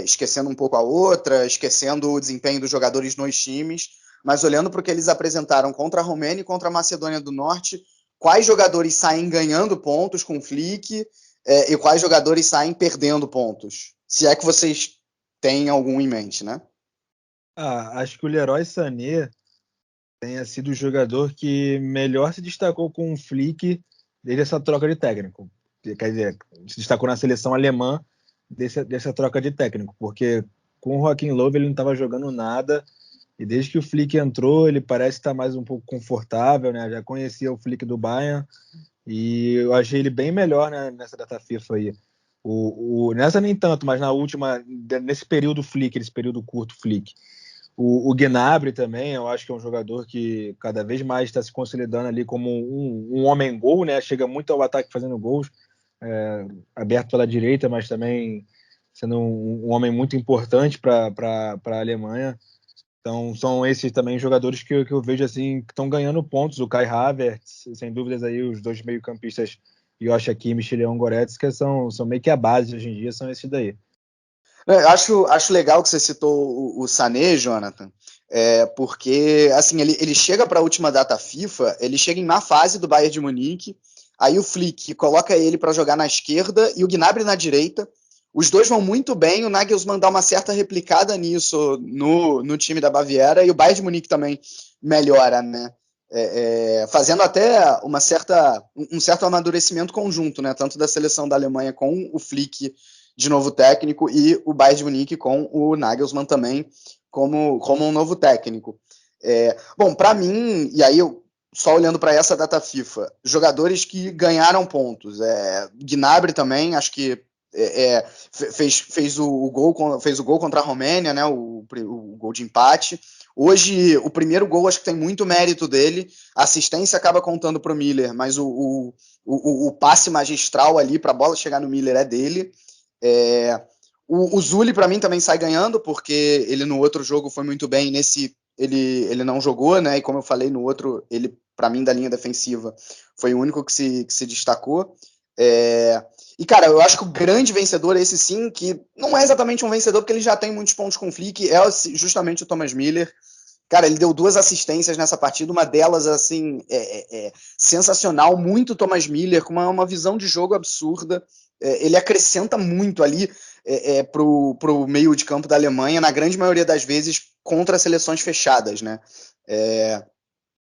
Esquecendo um pouco a outra, esquecendo o desempenho dos jogadores nos times, mas olhando para o que eles apresentaram contra a Romênia e contra a Macedônia do Norte, quais jogadores saem ganhando pontos com o Flick e quais jogadores saem perdendo pontos? Se é que vocês têm algum em mente, né? Acho que o Leroy Sané tenha sido o jogador que melhor se destacou com o Flick desde essa troca de técnico. Quer dizer, se destacou na seleção alemã dessa troca de técnico, porque com o Joachim Löw ele não estava jogando nada, e desde que o Flick entrou, ele parece estar mais um pouco confortável, né? Já conhecia o Flick do Bayern, e eu achei ele bem melhor, né, nessa data FIFA aí. Nessa nem tanto, mas na última, nesse período Flick, esse período curto Flick. O Gnabry também, eu acho que é um jogador que cada vez mais está se consolidando ali como um homem-gol, né? Chega muito ao ataque fazendo gols, aberto pela direita, mas também sendo um homem muito importante para a Alemanha. Então, são esses também jogadores que eu vejo assim, que estão ganhando pontos. O Kai Havertz, sem dúvidas, aí, os 2 meio-campistas, Joshua Kimmich e Leon Goretzka, são meio que a base hoje em dia, são esses daí. Eu acho legal que você citou o Sané, Jonathan, porque assim, ele chega para a última data FIFA, ele chega em má fase do Bayern de Munique, aí o Flick coloca ele para jogar na esquerda e o Gnabry na direita. Os dois vão muito bem, o Nagelsmann dá uma certa replicada nisso no time da Baviera, e o Bayern de Munique também melhora, né? Fazendo até um certo amadurecimento conjunto, né? Tanto da seleção da Alemanha com o Flick de novo técnico e o Bayern de Munique com o Nagelsmann também como um novo técnico. Bom, para mim, e aí eu só olhando para essa data FIFA, jogadores que ganharam pontos. Gnabry também, acho que fez o gol contra a Romênia, né, o gol de empate. Hoje, o primeiro gol acho que tem muito mérito dele, a assistência acaba contando para o Miller, mas o passe magistral ali para a bola chegar no Miller é dele. O Zully para mim também sai ganhando, porque ele no outro jogo foi muito bem, nesse ele não jogou, né? E como eu falei no outro, ele para mim da linha defensiva foi o único que se destacou. E cara, eu acho que o grande vencedor é esse sim, que não é exatamente um vencedor porque ele já tem muitos pontos com o Flick, é justamente o Thomas Müller. Cara, ele deu 2 assistências nessa partida, uma delas, assim, sensacional, muito Thomas Müller, com uma visão de jogo absurda. Ele acrescenta muito ali pro meio de campo da Alemanha, na grande maioria das vezes, contra seleções fechadas, né?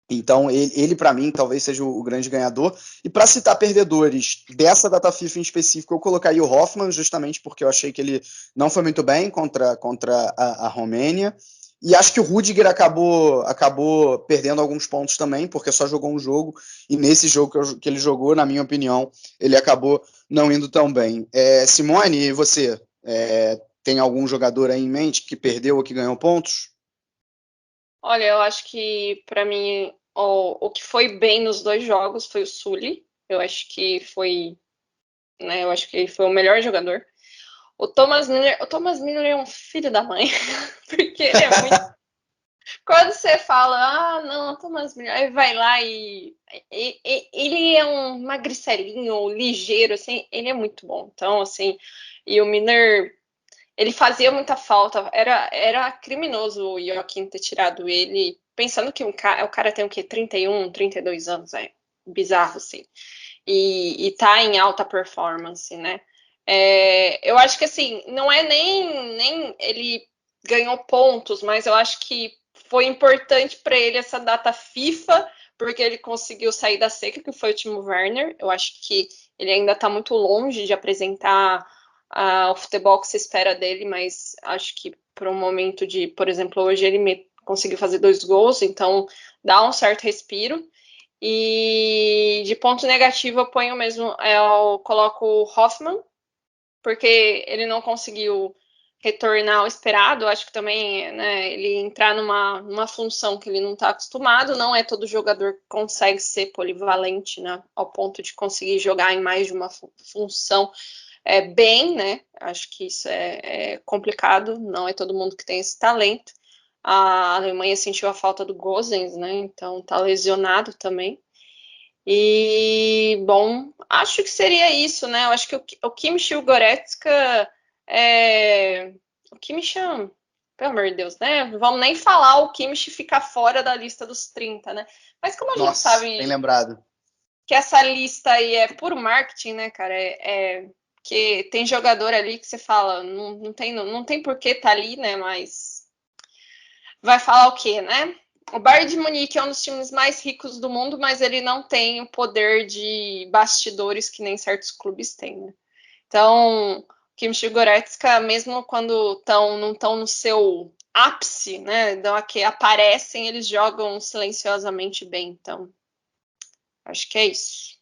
Então, ele para mim, talvez seja o grande ganhador. E para citar perdedores dessa data FIFA em específico, eu colocaria o Hoffmann, justamente porque eu achei que ele não foi muito bem contra a Romênia. E acho que o Rudiger acabou perdendo alguns pontos também, porque só jogou um jogo. E nesse jogo que ele jogou, na minha opinião, ele acabou não indo tão bem. Simone, e você? Tem algum jogador aí em mente que perdeu ou que ganhou pontos? Olha, eu acho que para mim o que foi bem nos 2 jogos foi o Sully. Eu acho que foi, né, eu acho que ele foi o melhor jogador. O Thomas Müller é um filho da mãe, porque ele é muito. Quando você fala, não, Thomas Müller, aí vai lá ele é um magricelinho, ligeiro, assim, ele é muito bom. Então, assim, e o Müller, ele fazia muita falta. Era criminoso o Joachim ter tirado ele, pensando que o cara tem o quê? 31, 32 anos, bizarro, assim. E tá em alta performance, né? Eu acho que, assim, não é nem ele ganhou pontos, mas eu acho que foi importante para ele essa data FIFA, porque ele conseguiu sair da seca, que foi o Timo Werner. Eu acho que ele ainda está muito longe de apresentar o futebol que se espera dele, mas acho que para um momento de, por exemplo, hoje ele conseguiu fazer 2 gols, então dá um certo respiro. E de ponto negativo eu ponho mesmo, eu coloco o Hoffmann, porque ele não conseguiu retornar ao esperado. Acho que também, né, ele entrar numa função que ele não está acostumado. Não é todo jogador que consegue ser polivalente, né, ao ponto de conseguir jogar em mais de uma função bem, né? Acho que isso é complicado. Não é todo mundo que tem esse talento. A Alemanha sentiu a falta do Gosens, né? Então tá lesionado também. E, bom, acho que seria isso, né? Eu acho que o Kimmich e o Goretzka o Kimmich, pelo amor de Deus, né? Vamos nem falar o Kimmich ficar fora da lista dos 30, né? Mas como a gente sabe Bem lembrado. que essa lista aí é puro marketing, né, cara? Que tem jogador ali que você fala, não tem por que tá ali, né? Mas vai falar o quê, né? O Bayern de Munique é um dos times mais ricos do mundo, mas ele não tem o poder de bastidores que nem certos clubes têm, né? Então, Kimmich e Goretzka, mesmo quando não estão no seu ápice, né? Que aparecem, eles jogam silenciosamente bem. Então, acho que é isso.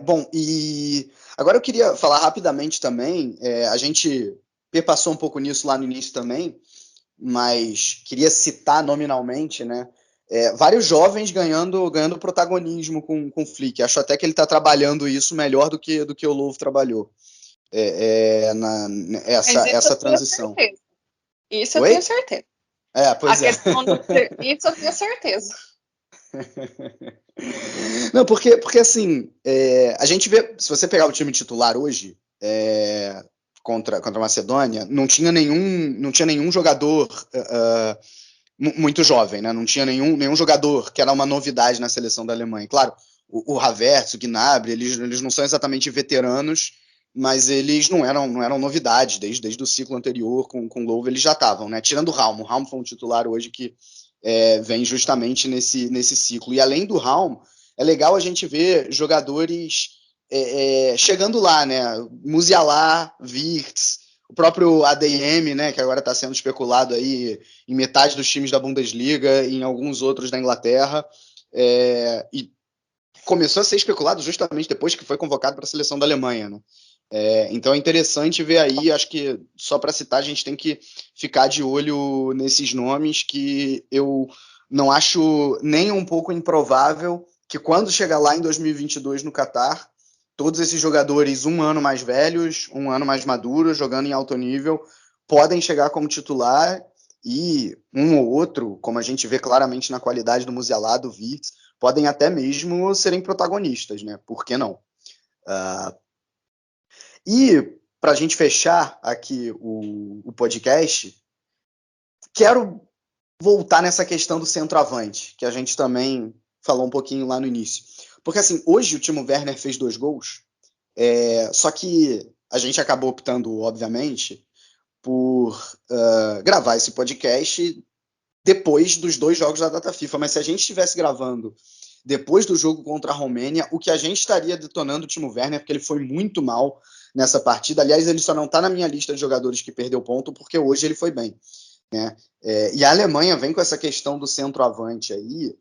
Bom, e agora eu queria falar rapidamente também, a gente perpassou um pouco nisso lá no início também, mas queria citar nominalmente, né? Vários jovens ganhando protagonismo com o Flick. Acho até que ele está trabalhando isso melhor do que o Louvre trabalhou. Essa transição. Certeza. Isso eu Oi? tenho certeza. Pois é. Isso eu tenho certeza. Não, porque assim, a gente vê, se você pegar o time titular hoje, contra a Macedônia, não tinha nenhum jogador muito jovem, né? Não tinha nenhum jogador que era uma novidade na seleção da Alemanha. Claro, o Havertz, o Gnabry, eles não são exatamente veteranos, mas eles não eram novidades desde o ciclo anterior com o Löw, eles já estavam, né? Tirando o Raum foi um titular hoje que vem justamente nesse ciclo. E além do Raum, é legal a gente ver jogadores chegando lá, né? Musiala, Wirtz, o próprio ADM, né? Que agora está sendo especulado aí em metade dos times da Bundesliga e em alguns outros da Inglaterra. E começou a ser especulado justamente depois que foi convocado para a seleção da Alemanha, né? Então é interessante ver aí, acho que só para citar, a gente tem que ficar de olho nesses nomes que eu não acho nem um pouco improvável que quando chegar lá em 2022 no Catar, todos esses jogadores um ano mais velhos, um ano mais maduros, jogando em alto nível, podem chegar como titular e um ou outro, como a gente vê claramente na qualidade do Musiala, do Wirtz, podem até mesmo serem protagonistas, né? Por que não? E para a gente fechar aqui o podcast, quero voltar nessa questão do centroavante, que a gente também falou um pouquinho lá no início. Porque assim, hoje o Timo Werner fez 2 gols, só que a gente acabou optando, obviamente, por gravar esse podcast depois dos 2 jogos da data FIFA, mas se a gente estivesse gravando depois do jogo contra a Romênia, o que a gente estaria detonando o Timo Werner, porque ele foi muito mal nessa partida. Aliás, ele só não está na minha lista de jogadores que perdeu ponto, porque hoje ele foi bem, né? E a Alemanha vem com essa questão do centroavante aí,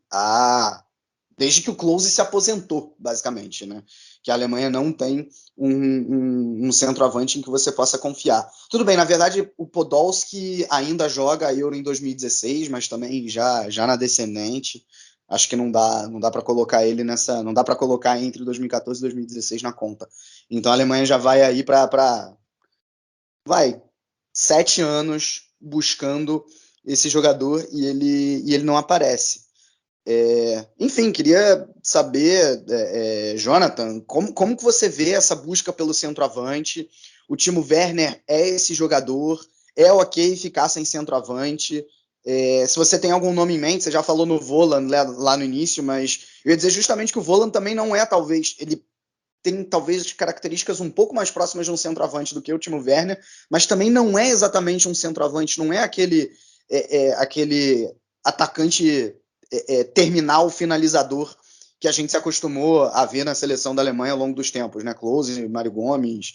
desde que o Klose se aposentou, basicamente, né? Que a Alemanha não tem um centroavante em que você possa confiar. Tudo bem, na verdade, o Podolski ainda joga a Euro em 2016, mas também já na descendente. Acho que não dá para colocar ele nessa, não dá para colocar entre 2014 e 2016 na conta. Então a Alemanha já vai aí para 7 anos buscando esse jogador e ele não aparece. Enfim, queria saber, Jonathan, como que você vê essa busca pelo centroavante? O Timo Werner é esse jogador? É ok ficar sem centroavante? Se você tem algum nome em mente, você já falou no Volland lá no início, mas eu ia dizer justamente que o Volland também não é, talvez, ele tem talvez características um pouco mais próximas de um centroavante do que o Timo Werner, mas também não é exatamente um centroavante, não é aquele atacante terminal, finalizador que a gente se acostumou a ver na seleção da Alemanha ao longo dos tempos, né? Klose, Mário Gomes,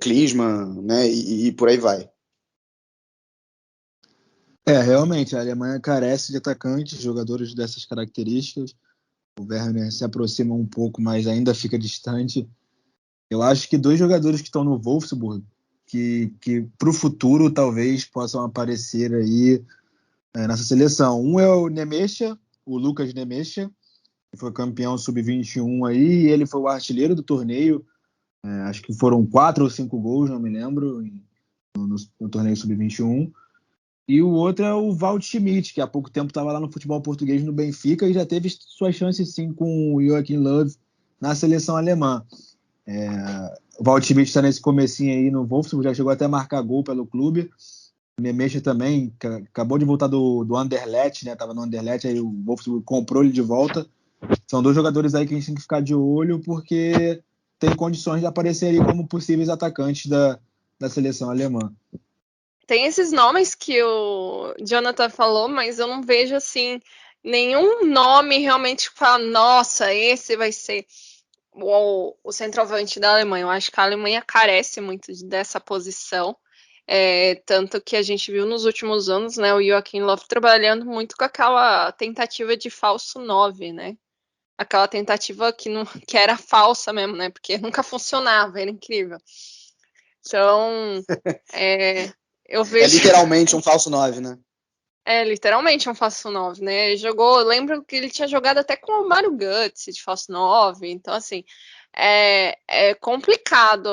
Klinsmann, né? E por aí vai. Realmente, a Alemanha carece de atacantes, jogadores dessas características. O Werner se aproxima um pouco, mas ainda fica distante. Eu acho que 2 jogadores que estão no Wolfsburg, que para o futuro talvez possam aparecer aí nessa seleção. Um é o Nemecha, o Lucas Nemecha, que foi campeão sub-21 aí, e ele foi o artilheiro do torneio. Acho que foram 4 ou 5 gols, não me lembro, no torneio sub-21. E o outro é o Walt Schmidt, que há pouco tempo estava lá no futebol português no Benfica e já teve suas chances sim com o Joachim Löw na seleção alemã. O Walt Schmidt está nesse comecinho aí no Wolfsburg, já chegou até a marcar gol pelo clube. O Nemecha também, acabou de voltar do Anderlecht, né? Estava no Anderlecht, aí o Wolfsburg comprou ele de volta. São 2 jogadores aí que a gente tem que ficar de olho, porque tem condições de aparecer ali como possíveis atacantes da seleção alemã. Tem esses nomes que o Jonathan falou, mas eu não vejo assim nenhum nome realmente que fala, nossa, esse vai ser o centroavante da Alemanha. Eu acho que a Alemanha carece muito dessa posição, tanto que a gente viu nos últimos anos, né, o Joachim Löw trabalhando muito com aquela tentativa de falso 9, né? Aquela tentativa que era falsa mesmo, né? Porque nunca funcionava, era incrível. Então, eu vejo... literalmente um falso 9, né? Literalmente um falso 9, né? Ele jogou, eu lembro que ele tinha jogado até com o Mario Götze de falso 9, então assim, é complicado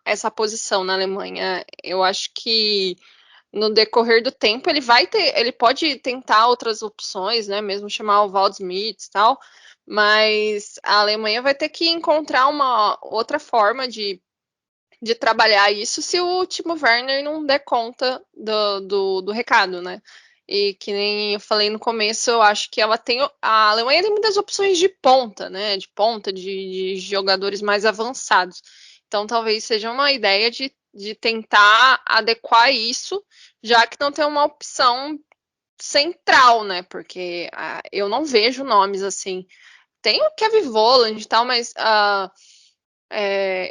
essa posição na Alemanha. Eu acho que no decorrer do tempo ele pode tentar outras opções, né? Mesmo chamar o Waldschmidt e tal, mas a Alemanha vai ter que encontrar uma outra forma de trabalhar isso se o Timo Werner não der conta do recado, né? E que nem eu falei no começo, eu acho que a Alemanha tem muitas opções de ponta, né? De ponta, de jogadores mais avançados. Então talvez seja uma ideia de tentar adequar isso, já que não tem uma opção central, né? Porque eu não vejo nomes assim. Tem o Kevin Volland e tal, mas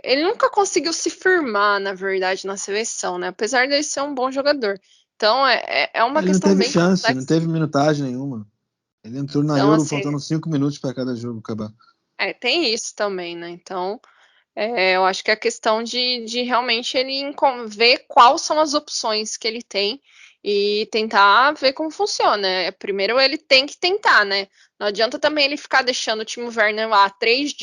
ele nunca conseguiu se firmar, na verdade, na seleção, né? Apesar de ele ser um bom jogador. Então, é uma ele questão não teve bem chance, complexa. não teve minutagem nenhuma. Ele entrou na Então, Euro assim, faltando 5 minutos para cada jogo acabar. tem isso também, né? Então, eu acho que é a questão de realmente ele ver quais são as opções que ele tem e tentar ver como funciona. Primeiro ele tem que tentar, né? Não adianta também ele ficar deixando o Timo Werner lá 3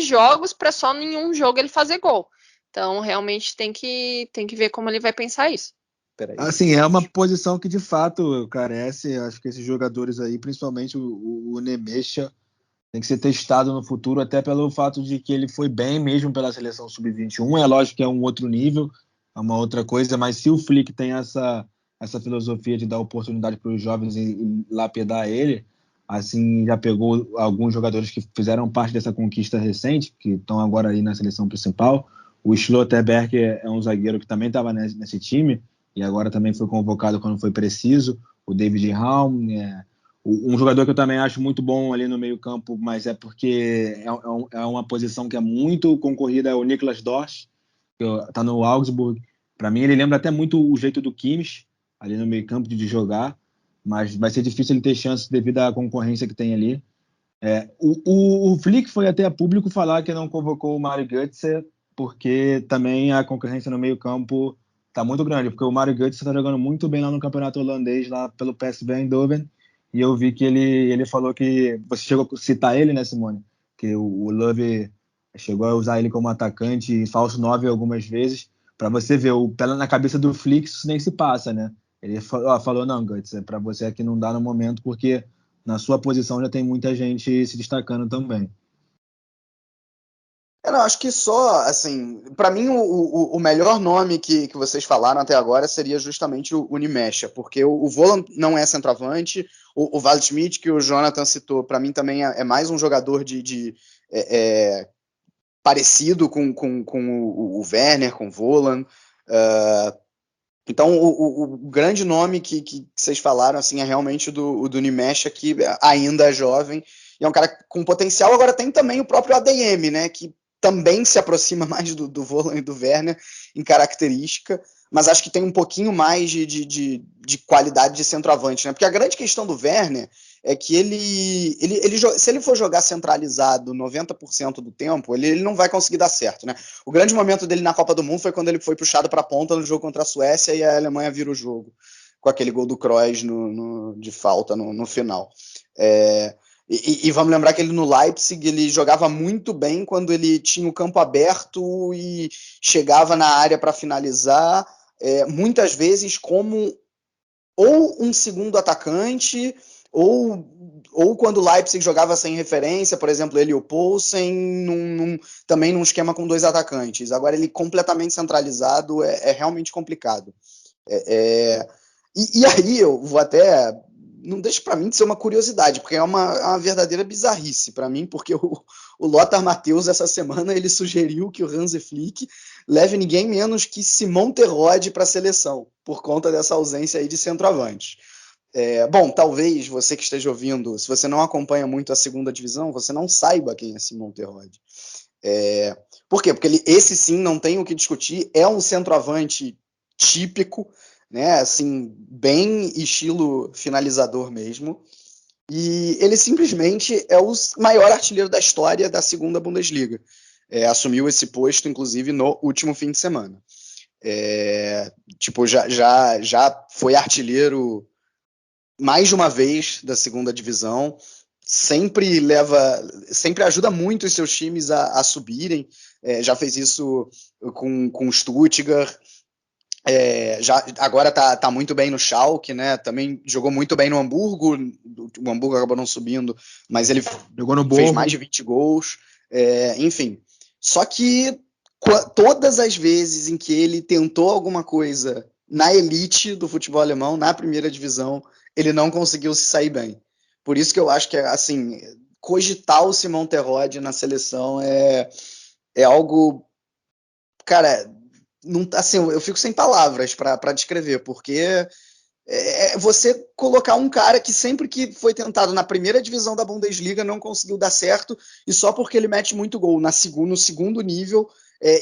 jogos para só em um jogo ele fazer gol. Então, realmente tem que ver como ele vai pensar isso. Assim, é uma posição que de fato carece. Acho que esses jogadores aí, principalmente o Nemecha, tem que ser testado no futuro, até pelo fato de que ele foi bem mesmo pela seleção sub-21. É lógico que é um outro nível, é uma outra coisa, mas se o Flick tem essa filosofia de dar oportunidade para os jovens e lapidar ele, assim, já pegou alguns jogadores que fizeram parte dessa conquista recente, que estão agora aí na seleção principal. O Schlotterberg é um zagueiro que também estava nesse time, e agora também foi convocado quando foi preciso. o David Raum, né? Um jogador que eu também acho muito bom ali no meio-campo, mas é porque é uma posição que é muito concorrida, é o Niklas Dorsch, que está no Augsburg. Para mim, ele lembra até muito o jeito do Kimmich, ali no meio-campo de jogar, mas vai ser difícil ele ter chance devido à concorrência que tem ali. O Flick foi até a público falar que não convocou o Mario Götze, porque também a concorrência no meio-campo está muito grande, porque o Mario Götze está jogando muito bem lá no campeonato holandês, lá pelo PSV Eindhoven, e eu vi que ele falou que, você chegou a citar ele, né, Simone? Que o Love chegou a usar ele como atacante e falso 9 algumas vezes, para você ver, na cabeça do Flick isso nem se passa, né? Ele falou, não, Götze, para você aqui não dá no momento, porque na sua posição já tem muita gente se destacando também. Não, acho que só, assim, para mim o melhor nome que vocês falaram até agora seria justamente o Unimecha, porque o Volland não é centroavante, o Waldschmidt, que o Jonathan citou, para mim também é mais um jogador parecido com o Werner, com o Volland. Então, o grande nome que vocês falaram assim, é realmente o do Unimecha, que ainda é jovem, e é um cara com potencial. Agora tem também o próprio ADM, né, que também se aproxima mais do Volland e do Werner em característica, mas acho que tem um pouquinho mais de qualidade de centroavante, né? Porque a grande questão do Werner é que se ele for jogar centralizado 90% do tempo, ele não vai conseguir dar certo, né? O grande momento dele na Copa do Mundo foi quando ele foi puxado para a ponta no jogo contra a Suécia e a Alemanha vira o jogo, com aquele gol do Kroos de falta no final. E vamos lembrar que ele no Leipzig ele jogava muito bem quando ele tinha o campo aberto e chegava na área para finalizar, muitas vezes como ou um segundo atacante, ou quando o Leipzig jogava sem referência, por exemplo, ele e o Poulsen, também num esquema com 2 atacantes. Agora ele completamente centralizado é realmente complicado. E aí eu vou até... Não deixa para mim de ser uma curiosidade, porque é uma verdadeira bizarrice para mim, porque o Lothar Matthäus essa semana ele sugeriu que o Hansi Flick leve ninguém menos que Simon Terodde para a seleção, por conta dessa ausência aí de centroavante. Bom, talvez você que esteja ouvindo, se você não acompanha muito a segunda divisão, você não saiba quem é Simon Terodde. Por quê? Porque esse sim, não tem o que discutir, é um centroavante típico, né, assim, bem estilo finalizador mesmo, e ele simplesmente é o maior artilheiro da história da segunda Bundesliga. Assumiu esse posto, inclusive, no último fim de semana. Já foi artilheiro mais de uma vez da segunda divisão, sempre ajuda muito os seus times a subirem, já fez isso com o Stuttgart, agora tá muito bem no Schalke, né? Também jogou muito bem no Hamburgo. O Hamburgo acabou não subindo, mas ele fez mais de 20 gols. Enfim, só que todas as vezes em que ele tentou alguma coisa na elite do futebol alemão, na primeira divisão, ele não conseguiu se sair bem. Por isso que eu acho que assim, cogitar o Simon Terodde na seleção é algo, cara, não, assim, eu fico sem palavras para descrever, porque você colocar um cara que sempre que foi tentado na primeira divisão da Bundesliga não conseguiu dar certo, e só porque ele mete muito gol no segundo nível,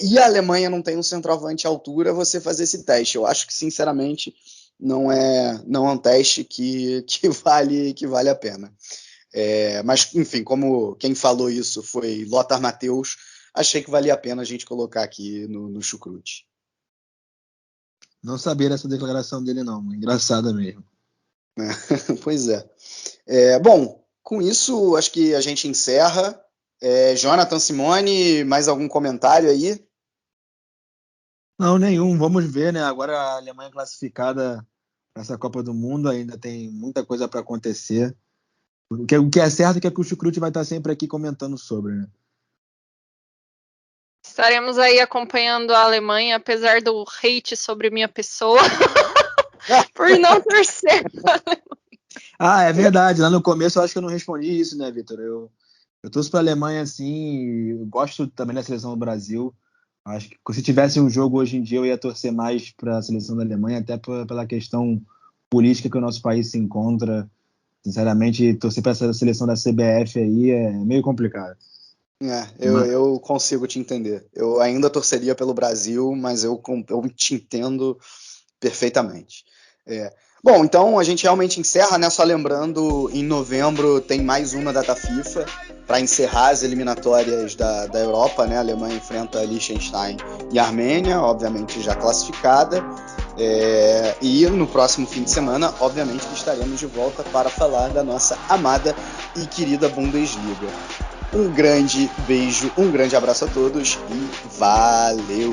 e a Alemanha não tem um centroavante à altura, você fazer esse teste. Eu acho que, sinceramente, não é um teste que vale a pena. Mas, enfim, como quem falou isso foi Lothar Matthäus, achei que valia a pena a gente colocar aqui no Chucrute. Não sabia dessa declaração dele, não. Engraçada mesmo. Pois é. Bom, com isso, acho que a gente encerra. Jonathan, Simone, mais algum comentário aí? Não, nenhum. Vamos ver, né? Agora a Alemanha classificada nessa Copa do Mundo, ainda tem muita coisa para acontecer. O que é certo é que o Chucrute vai estar sempre aqui comentando sobre, né? Estaremos aí acompanhando a Alemanha, apesar do hate sobre minha pessoa, por não torcer. É verdade. Lá no começo eu acho que eu não respondi isso, né, Vitor? Eu torço para a Alemanha, assim, eu gosto também da seleção do Brasil. Acho que se tivesse um jogo hoje em dia eu ia torcer mais para a seleção da Alemanha, até pela questão política que o nosso país se encontra. Sinceramente, torcer para essa seleção da CBF aí é meio complicado. Eu consigo te entender. Eu ainda torceria pelo Brasil, mas eu te entendo perfeitamente. Bom, então a gente realmente encerra, né? Só lembrando, em novembro tem mais uma data FIFA para encerrar as eliminatórias da Europa, né? A Alemanha enfrenta Liechtenstein e Armênia, obviamente já classificada. E no próximo fim de semana, obviamente, estaremos de volta para falar da nossa amada e querida Bundesliga. Um grande beijo, um grande abraço a todos e valeu!